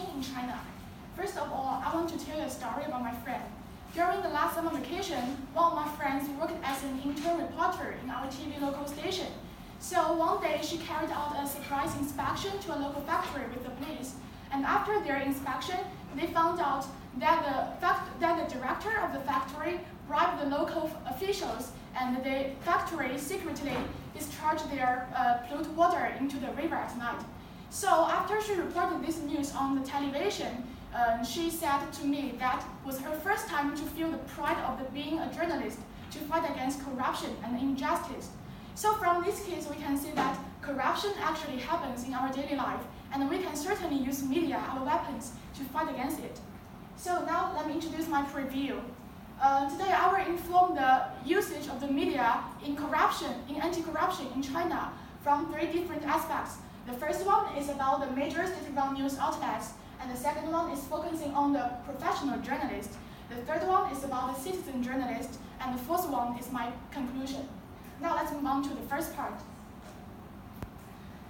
anti-corruption in China. First of all, I want to tell you a story about my friend. During the last summer vacation, one of my friends worked as an intern reporter in our TV local station. So one day, she carried out a surprise inspection to a local factory with the police. And after their inspection, they found out that the director of the factory bribed the local officials, and the factory secretly discharged their polluted water into the river at night. So after she reported this news on the television, she said to me that was her first time to feel the pride of being a journalist to fight against corruption and injustice. So from this case, we can see that corruption actually happens in our daily life, and we can certainly use media, our weapons, to fight against it. So now let me introduce my preview. Today I will inform the usage of the media in anti-corruption in China from 3 different aspects. The first one is about the major state-run news outlets, and the second one is focusing on the professional journalist. The third one is about the citizen journalist, and the fourth one is my conclusion. Now let's move on to the first part.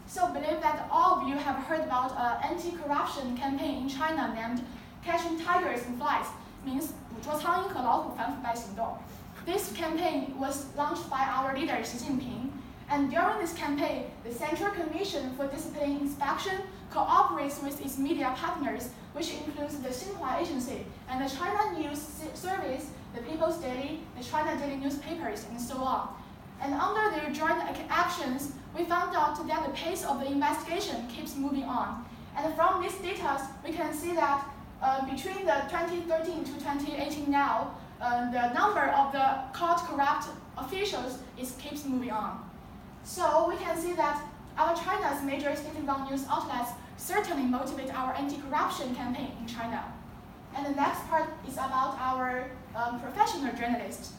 So I believe that all of you have heard about an anti-corruption campaign in China named Catching Tigers and Flies, means 捕捉苍蝇和老虎反腐败行动. This campaign was launched by our leader Xi Jinping, and during this campaign, the Central Commission for Discipline Inspection cooperates with its media partners, which includes the Xinhua Agency and the China News Service, the People's Daily, the China Daily newspapers, and so on. And under their joint actions, we found out that the pace of the investigation keeps moving on. And from these data, we can see that between the 2013 to 2018 now, the number of the caught corrupt officials keeps moving on. So we can see that our China's major state-run news outlets certainly motivate our anti-corruption campaign in China. And the next part is about our professional journalists.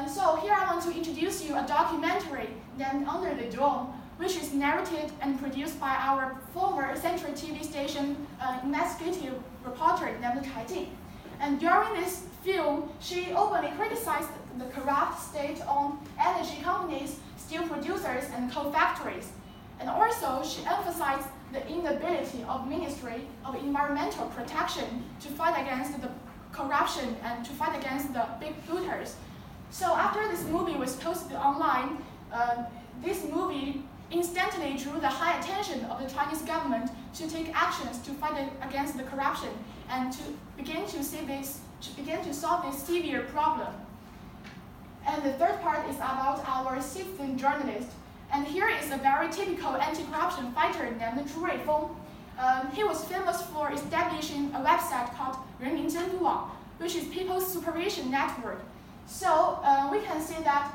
So here I want to introduce you a documentary named Under the Dome, which is narrated and produced by our former Central TV station investigative reporter named Chai Jing. And during this film, she openly criticized the corrupt state-owned energy companies, steel producers, and coal factories. And also, she emphasized the inability of Ministry of Environmental Protection to fight against the corruption and to fight against the big polluters. So after this movie was posted online, this movie instantly drew the high attention of the Chinese government to take actions to fight against the corruption and to begin to solve this severe problem. And the third part is about our citizen journalist. And here is a very typical anti-corruption fighter named Zhu Ruifeng. He was famous for establishing a website called 人民监督网, which is People's Supervision Network. So we can see that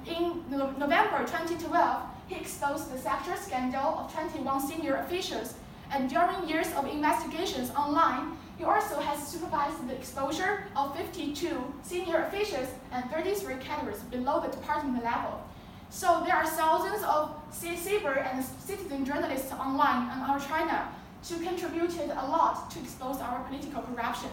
in November 2012, he exposed the sexual scandal of 21 senior officials, and during years of investigations online, he also has supervised the exposure of 52 senior officials and 33 cadres below the department level. So there are thousands of cyber and citizen journalists online in our China who contributed a lot to expose our political corruption.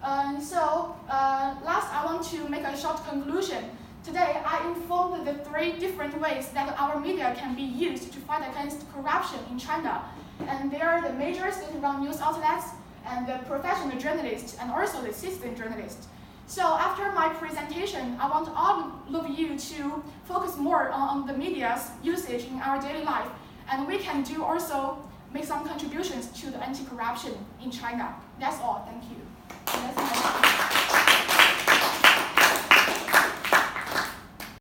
Last, I want to make a short conclusion. Today, I informed the 3 different ways that our media can be used to fight against corruption in China. And they are the major state-run news outlets, and the professional journalists, and also the citizen journalists. So after my presentation, I want all of you to focus more on the media's usage in our daily life. And we can also make some contributions to the anti-corruption in China. That's all. Thank you.